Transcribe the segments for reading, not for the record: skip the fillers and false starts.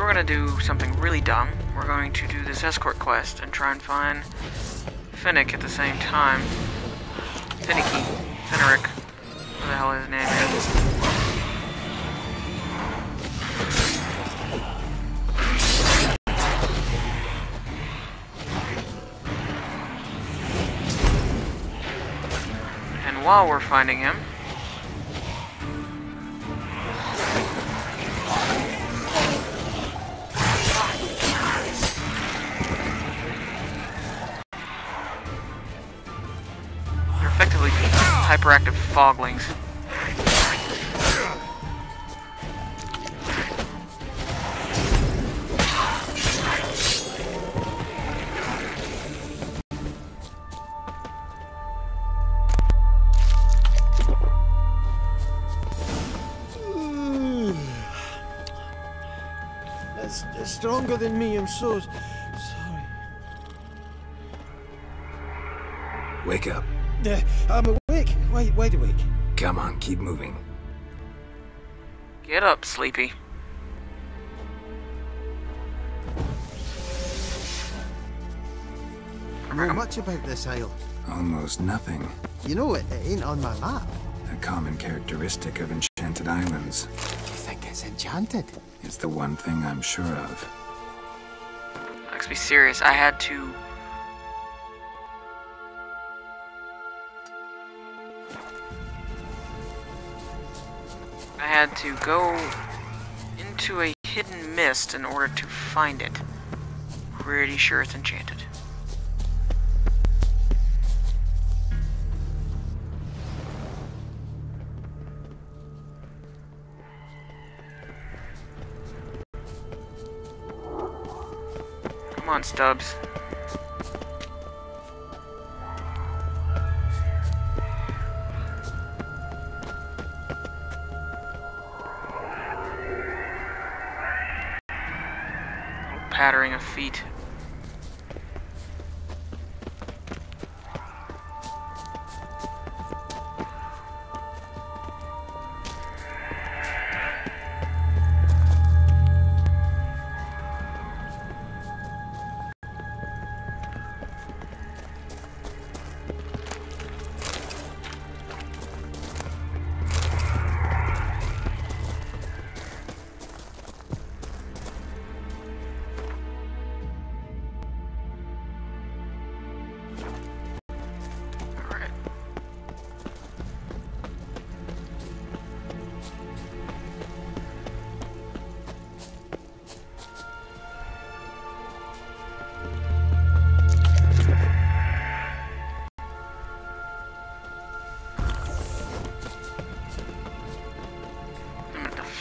we're gonna do something really dumb. We're going to do this escort quest and try and find Finnick at the same time. Finnicky. Finnerick. What the hell his name is. And while we're finding him, they're effectively hyperactive foglings. It's stronger than me, I'm so sorry. Wake up. I'm awake. Wide awake. Come on, keep moving. Get up, Sleepy. Know much about this isle. Almost nothing. You know, it ain't on my map. A common characteristic of enchanted islands. You think it's enchanted? It's the one thing I'm sure of. Let's be serious. I had to go into a hidden mist in order to find it. Pretty sure it's enchanted. Come on, Stubbs. Pattering of feet.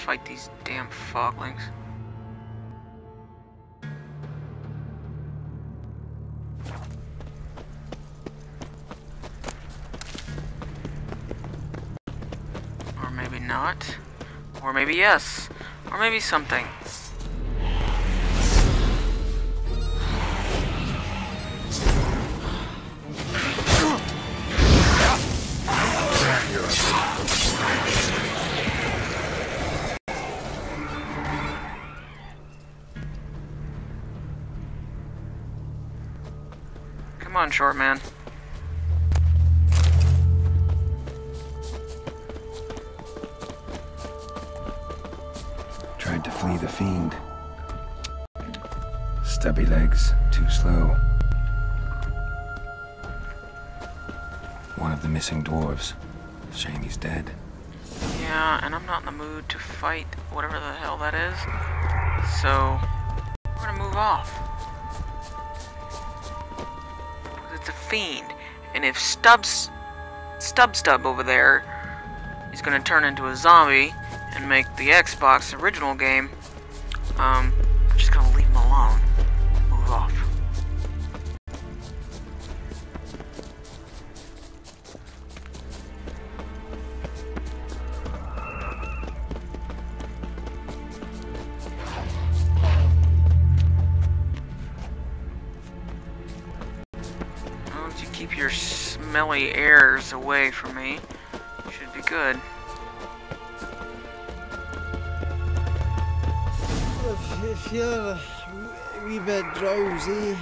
Fight these damn foglings. Or maybe not. Or maybe yes. Or maybe something. Come on, short man. Tried to flee the fiend. Stubby legs, too slow. One of the missing dwarves. Shame he's dead. Yeah, and I'm not in the mood to fight whatever the hell that is. So, we're gonna move off. It's a fiend, and if Stub over there is gonna turn into a zombie and make the Xbox original game, I'm just gonna leave him alone. Move off. Once you keep your smelly airs away from me, should be good. feel a wee bit drowsy.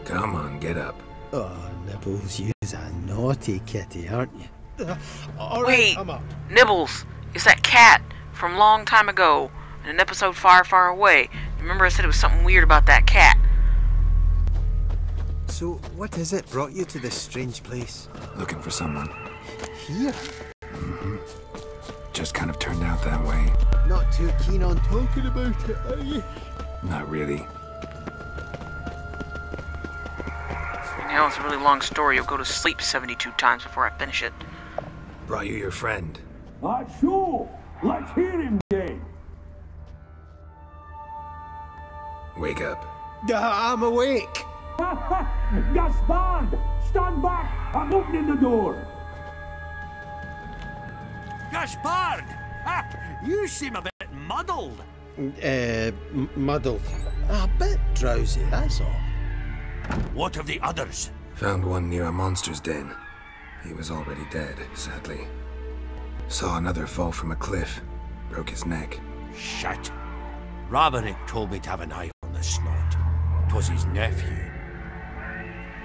Come on, get up. Oh, Nibbles, you're a naughty kitty, aren't you? All Wait, right, I'm up. Nibbles, it's that cat from long time ago in an episode far, far away. Remember I said it was something weird about that cat? So, what is it brought you to this strange place? Looking for someone. Here? Just kind of turned out that way. Not too keen on talking about it, are you? Not really. You know, it's a really long story. You'll go to sleep 72 times before I finish it. Brought you your friend. Sure. Let's hear him then. Wake up. I'm awake. Gaspard! Stand back! I'm opening the door! Gaspard! You seem a bit muddled. Muddled. A bit drowsy, that's all. What of the others? Found one near a monster's den. He was already dead, sadly. Saw another fall from a cliff. Broke his neck. Shit. Avallac'h told me to have an eye on the snot. 'Twas his nephew.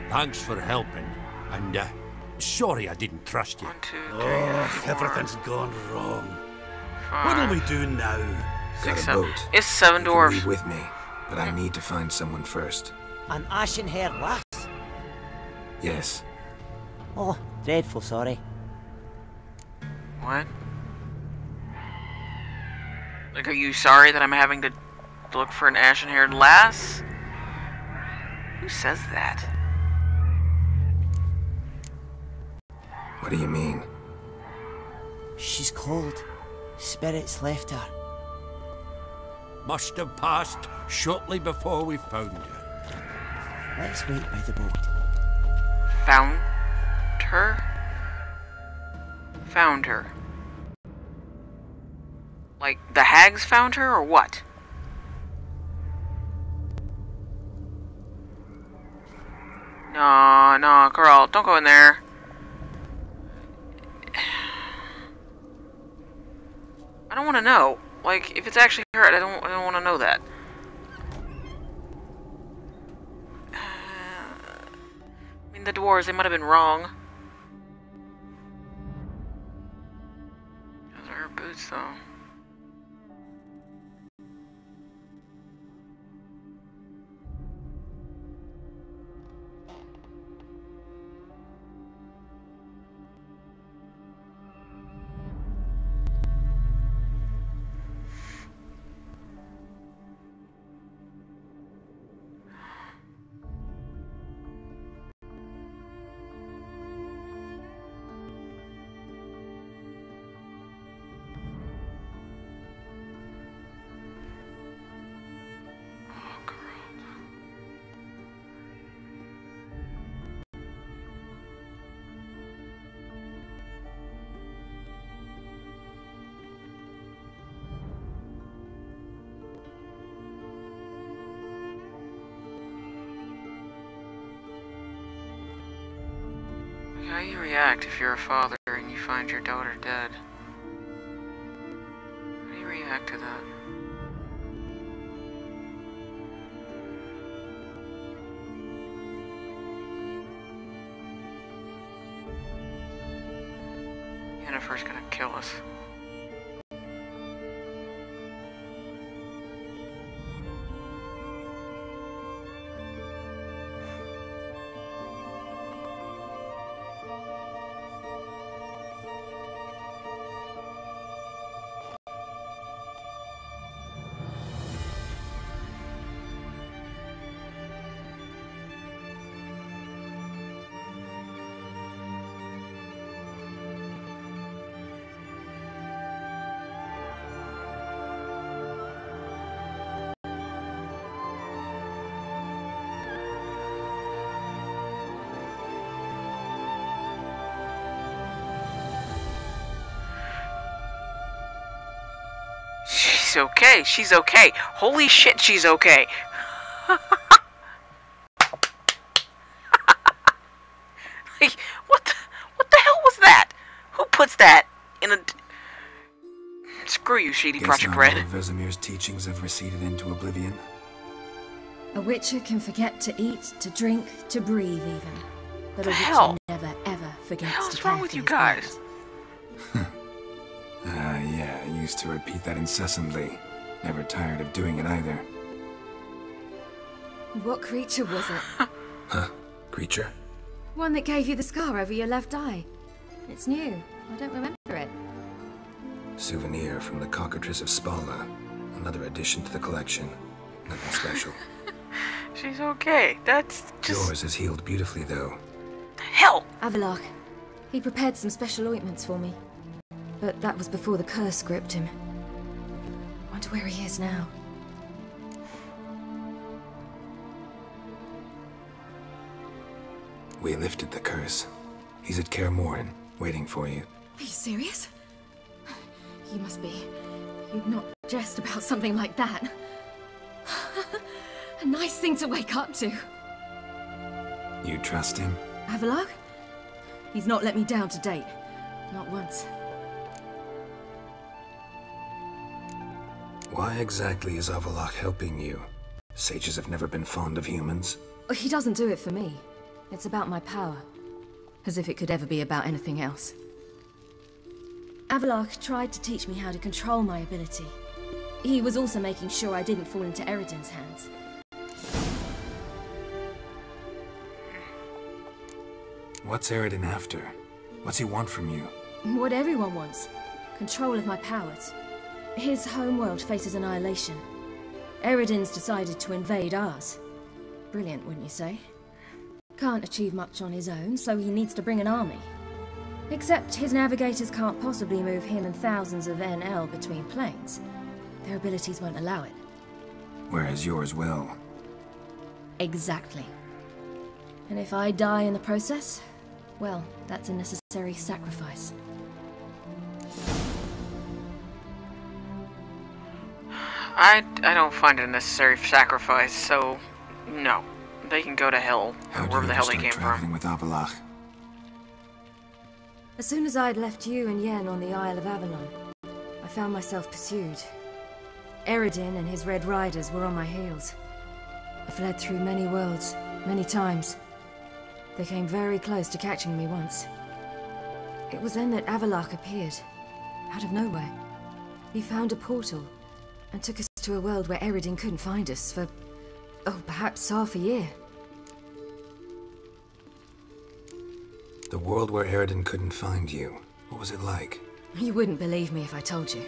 Thanks for helping, and sorry I didn't trust you. 1, 2, 3, Oh, 4, everything's gone wrong. 5, What'll we do now? Got 6, a 7. boat. It's 7 You can dwarfs. leave with me, but I need to find someone first. An ashen-haired lass? Yes. Oh, dreadful sorry. What? Like, are you sorry that I'm having to look for an ashen-haired lass? Who says that? What do you mean? She's cold. Spirits left her. Must have passed shortly before we found her. Let's wait by the boat. Found her? Found her. Like, the hags found her, or what? No, no, girl, don't go in there. I don't want to know. Like, if it's actually her, I don't want to know that. I mean, the dwarves, they might have been wrong. Those are her boots, though. How do you react if you're a father and you find your daughter dead? How do you react to that? Yennefer's gonna kill us. She's okay. She's okay. Holy shit, she's okay. Like, what the hell was that? Who puts that in a... Screw you, Shady Guess Project not Red. all of Vesemir's teachings have receded into oblivion. A witcher can forget to eat, to drink, to breathe even. But a witcher hell? never ever forgets Hell's to care wrong with for you his guys? brothers. Yeah, I used to repeat that incessantly. Never tired of doing it either. What creature was it? Huh? Creature? One that gave you the scar over your left eye. It's new. I don't remember it. Souvenir from the cockatrice of Spalna. Another addition to the collection. Nothing special. She's okay. That's just... Yours has healed beautifully, though. Hell! Avallac'h. He prepared some special ointments for me. But that was before the curse gripped him. Wonder where he is now. We lifted the curse. He's at Kaer Morhen, waiting for you. Are you serious? You must be. You'd not jest about something like that. A nice thing to wake up to. You trust him? Avallac'h? He's not let me down to date. Not once. Why exactly is Avallac'h helping you? Sages have never been fond of humans. He doesn't do it for me. It's about my power. As if it could ever be about anything else. Avallac'h tried to teach me how to control my ability. He was also making sure I didn't fall into Eredin's hands. What's Eredin after? What's he want from you? What everyone wants. Control of my powers. His homeworld faces annihilation. Eredin's decided to invade ours. Brilliant, wouldn't you say? Can't achieve much on his own, so he needs to bring an army. Except his navigators can't possibly move him and thousands of NL between planes. Their abilities won't allow it. Whereas yours will. Exactly. And if I die in the process, well, that's a necessary sacrifice. I don't find it a necessary sacrifice, so no. They can go to hell, or How do wherever you the ever hell they start came traveling from. with Avallac'h? As soon as I'd left you and Yen on the Isle of Avalon, I found myself pursued. Eredin and his Red Riders were on my heels. I fled through many worlds, many times. They came very close to catching me once. It was then that Avallac'h appeared, out of nowhere. He found a portal, and took us to a world where Eredin couldn't find us for, oh, perhaps half a year. The world where Eredin couldn't find you. What was it like? You wouldn't believe me if I told you.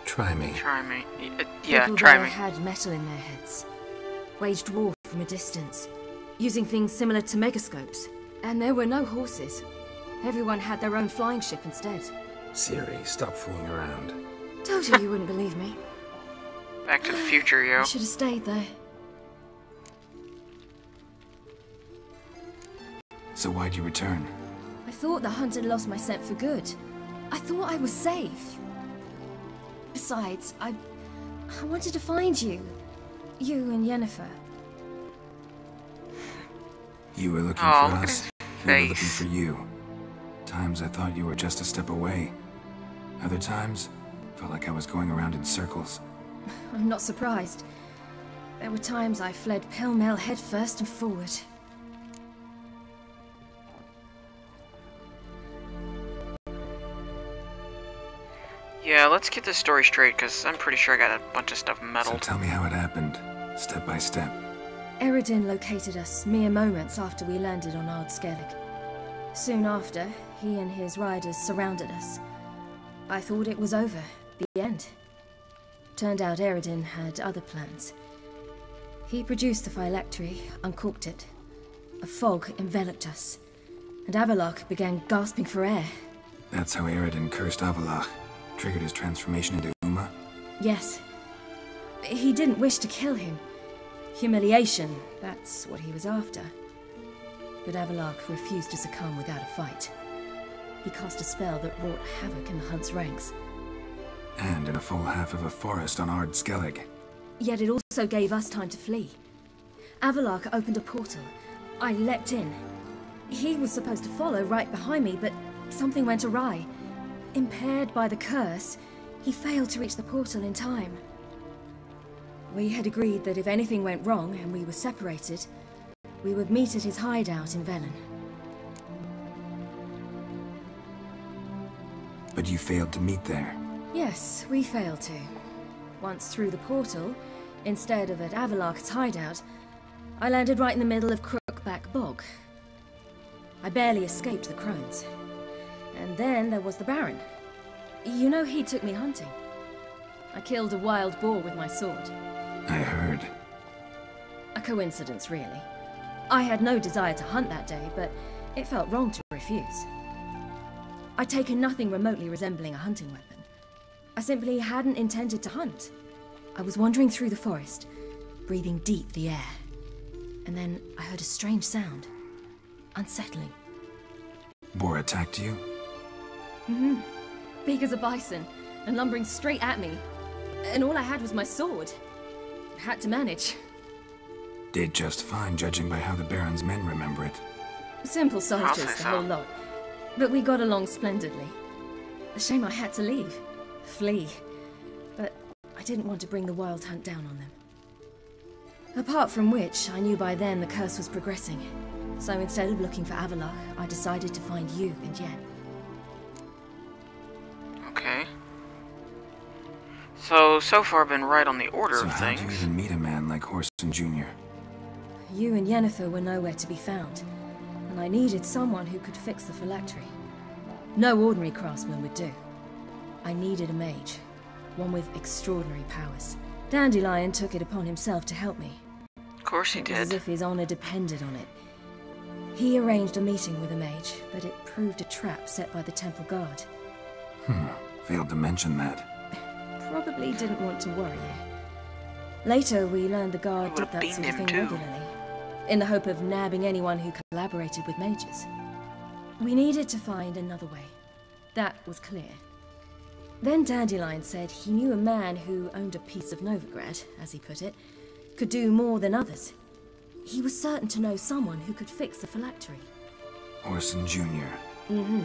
Try me. Try me. Yeah, People try there me. had metal in their heads. Waged war from a distance, using things similar to megascopes. And there were no horses. Everyone had their own flying ship instead. Siri, stop fooling around. Told you wouldn't believe me. Back to the future, yo. I should have stayed there. So why'd you return? I thought the hunt had lost my scent for good. I thought I was safe. Besides, I wanted to find you. You and Yennefer. You were looking Oh, for look at us. his We were looking face. for you. Times I thought you were just a step away. Other times, felt like I was going around in circles. I'm not surprised. There were times I fled pell-mell headfirst and forward. Yeah, let's get this story straight, because I'm pretty sure I got a bunch of stuff So meddled. tell me how it happened, step by step. Eredin located us mere moments after we landed on Ard Skellig. Soon after, he and his riders surrounded us. I thought it was over, the end. Turned out Eredin had other plans. He produced the phylactery, uncorked it. A fog enveloped us, and Avallac'h began gasping for air. That's how Eredin cursed Avallac'h, triggered his transformation into Uma. Yes. He didn't wish to kill him. Humiliation, that's what he was after. But Avallac'h refused to succumb without a fight. He cast a spell that wrought havoc in the hunt's ranks. And in a full half of a forest on Ard Skellig. Yet it also gave us time to flee. Avallac'h opened a portal. I leapt in. He was supposed to follow right behind me, but something went awry. Impaired by the curse, He failed to reach the portal in time. We had agreed that if anything went wrong and we were separated, we would meet at his hideout in Velen. But you failed to meet there. Yes, we failed to. Once through the portal, instead of at Avallac'h's hideout, I landed right in the middle of Crookback Bog. I barely escaped the crones. And then there was the Baron. You know, he took me hunting. I killed a wild boar with my sword. I heard. A coincidence, really. I had no desire to hunt that day, but it felt wrong to refuse. I'd taken nothing remotely resembling a hunting weapon. I simply hadn't intended to hunt. I was wandering through the forest, breathing deep the air. And then I heard a strange sound. Unsettling. Boar attacked you? Mm-hmm. Big as a bison, and lumbering straight at me. And all I had was my sword. Had to manage. Did just fine, judging by how the Baron's men remember it. Simple soldiers, the whole lot. But we got along splendidly. A shame I had to leave. Flee. But I didn't want to bring the wild hunt down on them. Apart from which, I knew by then the curse was progressing. So instead of looking for Avallac'h, I decided to find you and Yen. Okay. So far I've been right on the order So of how'd things. you even meet a man like Horson Jr.? You and Yennefer were nowhere to be found, and I needed someone who could fix the phylactery. No ordinary craftsman would do. I needed a mage, one with extraordinary powers. Dandelion took it upon himself to help me. Of course he It was as did. if his honor depended on it. He arranged a meeting with a mage, but it proved a trap set by the temple guard. Failed to mention that. Probably didn't want to worry you. Later, we learned the guard did would've that sort beamed of him thing too. regularly, in the hope of nabbing anyone who collaborated with mages. We needed to find another way. That was clear. Then Dandelion said he knew a man who owned a piece of Novigrad, as he put it, could do more than others. He was certain to know someone who could fix the phylactery. Horson Jr. Mm-hmm.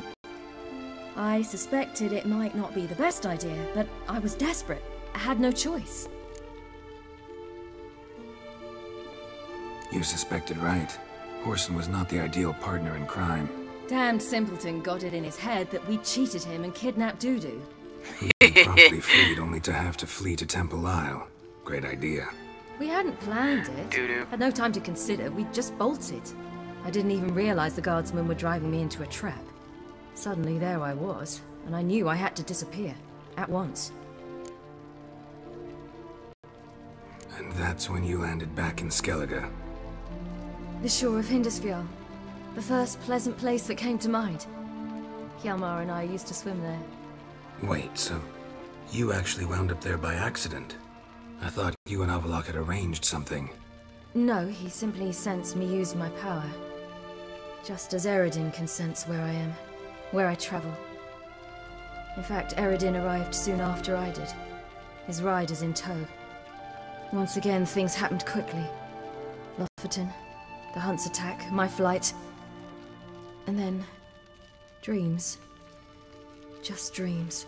I suspected it might not be the best idea, but I was desperate. I had no choice. You suspected right. Horson was not the ideal partner in crime. Damned simpleton got it in his head that we cheated him and kidnapped Dudu. He promptly freed only to have to flee to Temple Isle. Great idea. We hadn't planned it. Doo-doo. Had no time to consider. We just bolted. I didn't even realize the guardsmen were driving me into a trap. Suddenly there I was, and I knew I had to disappear. At once. And that's when you landed back in Skellige. The shore of Hindisfjall. The first pleasant place that came to mind. Hjalmar and I used to swim there. Wait, so you actually wound up there by accident? I thought you and Avallac'h had arranged something. No, he simply sensed me use my power. Just as Eredin can sense where I am, where I travel. In fact, Eredin arrived soon after I did, his riders in tow. Once again, things happened quickly. Lofferton, the Hunt's attack, my flight. And then, dreams. Just dreams.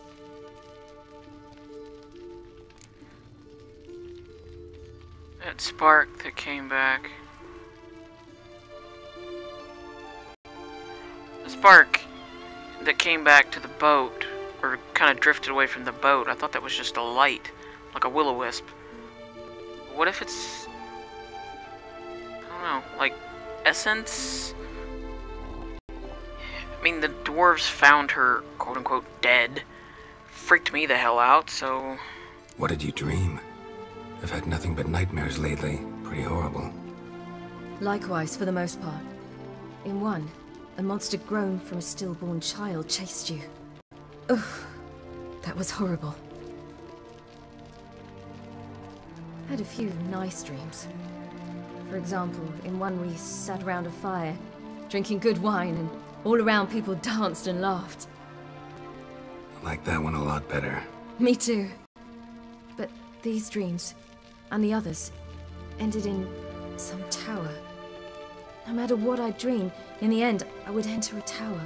That spark that came back. The spark that came back to the boat, or kind of drifted away from the boat, I thought that was just a light, like a will-o-wisp. What if it's, I don't know, like essence? I mean, the dwarves found her, quote-unquote, dead. Freaked me the hell out, so... What did you dream? I've had nothing but nightmares lately. Pretty horrible. Likewise, for the most part. In one, a monster grown from a stillborn child chased you. Ugh, that was horrible. I had a few nice dreams. For example, in one we sat around a fire, drinking good wine, and all around people danced and laughed. I like that one a lot better. Me too. But these dreams, and the others, ended in some tower. No matter what I dreamed, in the end, I would enter a tower.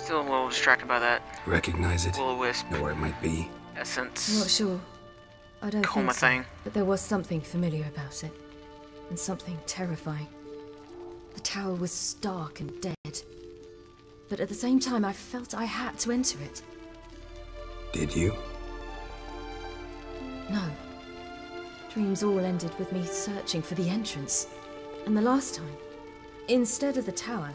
Still a little distracted by that Recognize it? will-o-wisp Know where it might be? essence. Not sure. I don't Coma think so. thing. But there was something familiar about it. And something terrifying. The tower was stark and dead. But at the same time, I felt I had to enter it. Did you? No. Dreams all ended with me searching for the entrance. And the last time, instead of the tower,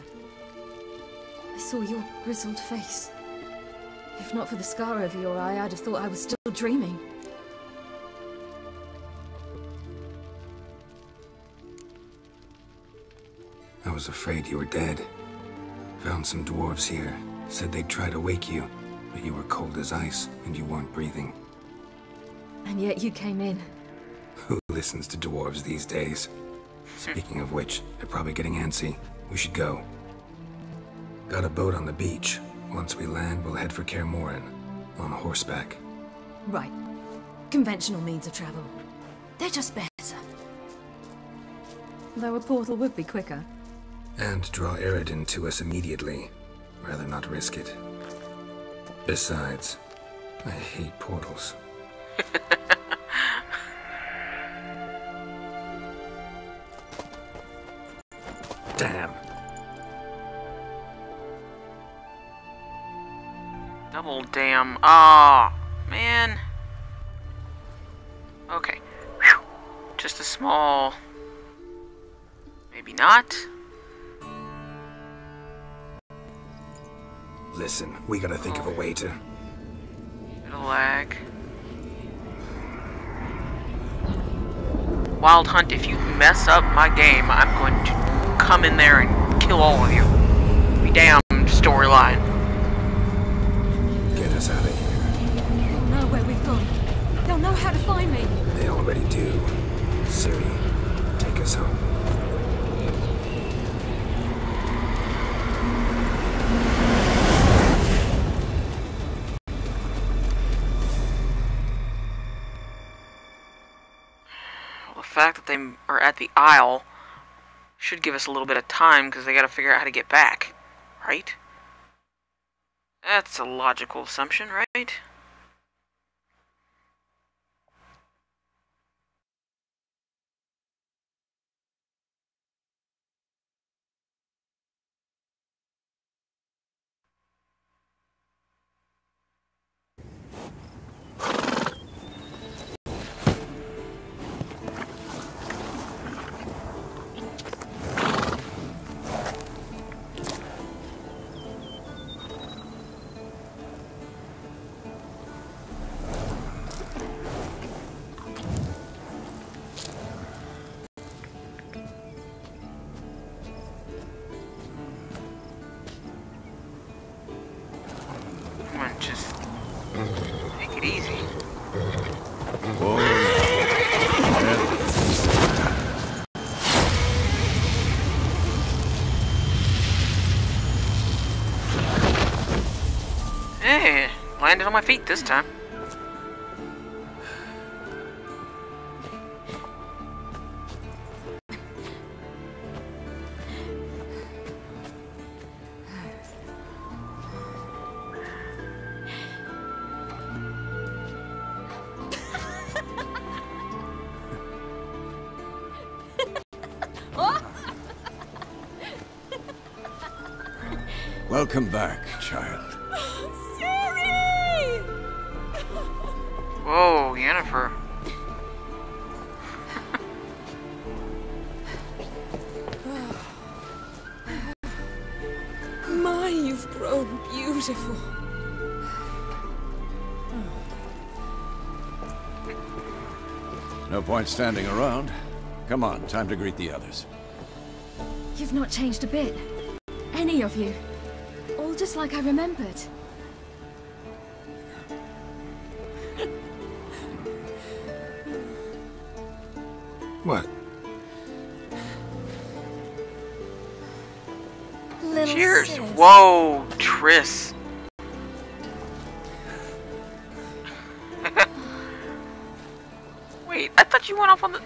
I saw your grizzled face. If not for the scar over your eye, I'd have thought I was still dreaming. I was afraid you were dead. Found some dwarves here. Said they'd try to wake you, but you were cold as ice and you weren't breathing. And yet you came in. Who listens to dwarves these days? Speaking of which, they're probably getting antsy. We should go. Got a boat on the beach. Once we land, we'll head for Kaer Morhen. On horseback. Right. Conventional means of travel. They're just better. Though a portal would be quicker. And draw Eredin to us immediately. Rather not risk it. Besides, I hate portals. Damn. Double damn. Ah, man. Okay. Whew. Just a small... Maybe not. Listen, we gotta think of a way to... Bit of lag. Wild Hunt, if you mess up my game, I'm going to come in there and kill all of you. Be damned, storyline. Get us out of here. They'll know where we've gone. They'll know how to find me. They already do. Ciri, take us home. The fact that they are at the Isle should give us a little bit of time because they gotta figure out how to get back, right? That's a logical assumption, right? Come on, just take it easy. Hey, landed on my feet this time. Welcome back, child. Ciri! Whoa, Yennefer. My, you've grown beautiful. No point standing around. Come on, time to greet the others. You've not changed a bit. Any of you. All just like I remembered. What? Cheers. Whoa, Triss. Wait, I thought you went off on the...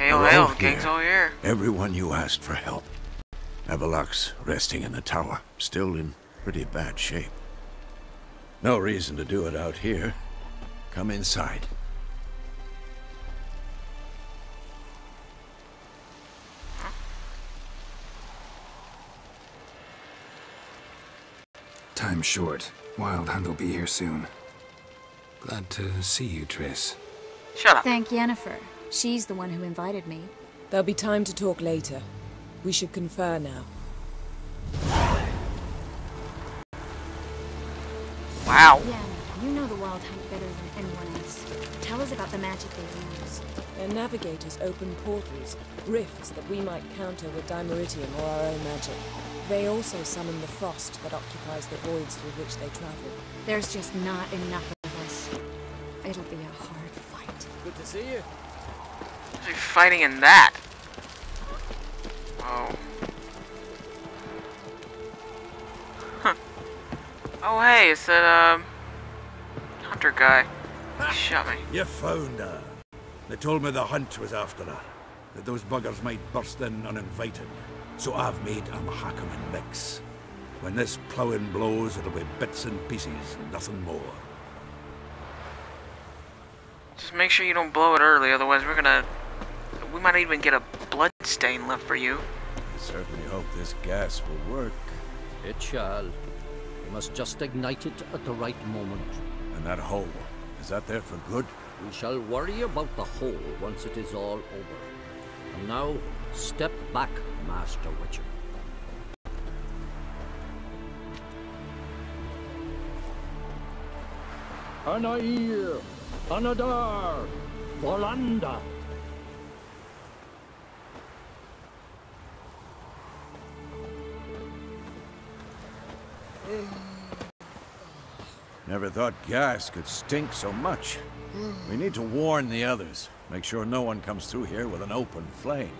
Hail, We're hail, all the gang's here. all here. Everyone you asked for help. Avallac'h's resting in the tower, still in pretty bad shape. No reason to do it out here. Come inside. Time's short. Wild Hunt will be here soon. Glad to see you, Triss. Shut up. Thank Yennefer. She's the one who invited me. There'll be time to talk later. We should confer now. Wow. Yeah, you know the Wild Hunt better than anyone else. Tell us about the magic they use. Their navigators open portals, rifts that we might counter with Dimeritium or our own magic. They also summon the frost that occupies the voids through which they travel. There's just not enough of us. It'll be a hard fight. Good to see you. Who's he fighting in that? Oh. Huh. Oh, hey, it's that, hunter guy. He shot me. You found her. They told me the hunt was after her, that those buggers might burst in uninvited. So I've made 'em hack 'em and mix. When this ploughing blows, it'll be bits and pieces, nothing more. Just make sure you don't blow it early, otherwise we might even get a blood stain left for you. I certainly hope this gas will work. It shall. We must just ignite it at the right moment. And that hole, is that there for good? We shall worry about the hole once it is all over. And now, step back, Master Witcher. Anair, Anadar, Bolanda. Never thought gas could stink so much. We need to warn the others. Make sure no one comes through here with an open flame.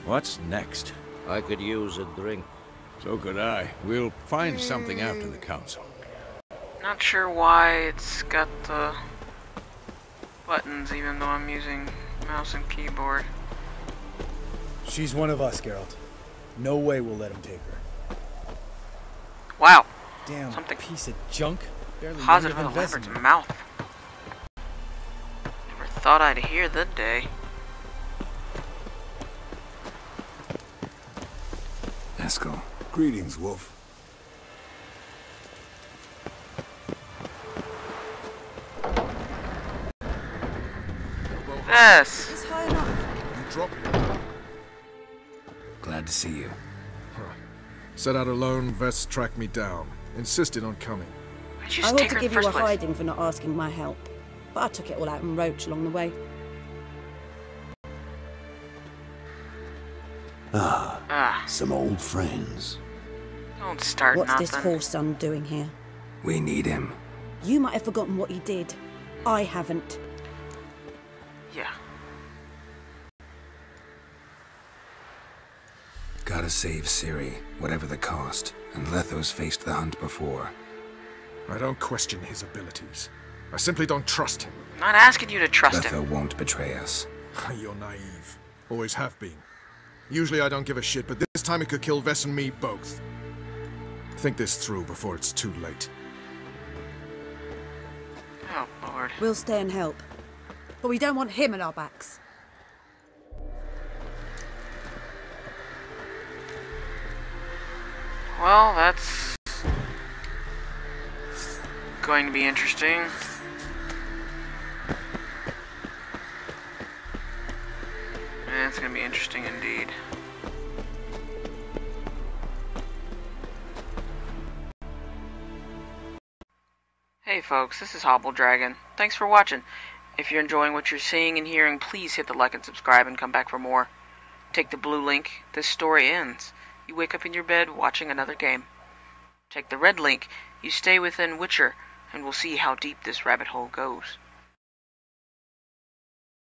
What's next? I could use a drink. So could I. We'll find something after the council. Not sure why it's got the buttons, even though I'm using mouse and keyboard. She's one of us, Geralt. No way we'll let him take her. Wow. Damn Something piece of junk. Barely positive learned in of the investment. Lambert's mouth. Never thought I'd hear the day. Eskel. Greetings, Wolf. Yes. It's high enough. You drop it. Glad to see you. Set out alone, Vest tracked me down. Insisted on coming. Why'd you I just ought take to her in give the you first a place? hiding for not asking my help, but I took it all out in Roach along the way. Some old friends. Don't start What's nothing. this horse son doing here? We need him. You might have forgotten what he did. I haven't. Yeah. Gotta save Ciri, whatever the cost. And Letho's faced the hunt before. I don't question his abilities. I simply don't trust him. I'm not asking you to trust him. Letho won't betray us. You're naive. Always have been. Usually I don't give a shit, but this time it could kill Vess and me both. Think this through before it's too late. Oh, Lord. We'll stay and help. But we don't want him at our backs. Well, that's going to be interesting. It's going to be interesting indeed. Hey folks, this is Hobble Dragon. Thanks for watching. If you're enjoying what you're seeing and hearing, please hit the like and subscribe and come back for more. Take the blue link. This story ends. You wake up in your bed watching another game. Take the red link. You stay within Witcher, and we'll see how deep this rabbit hole goes.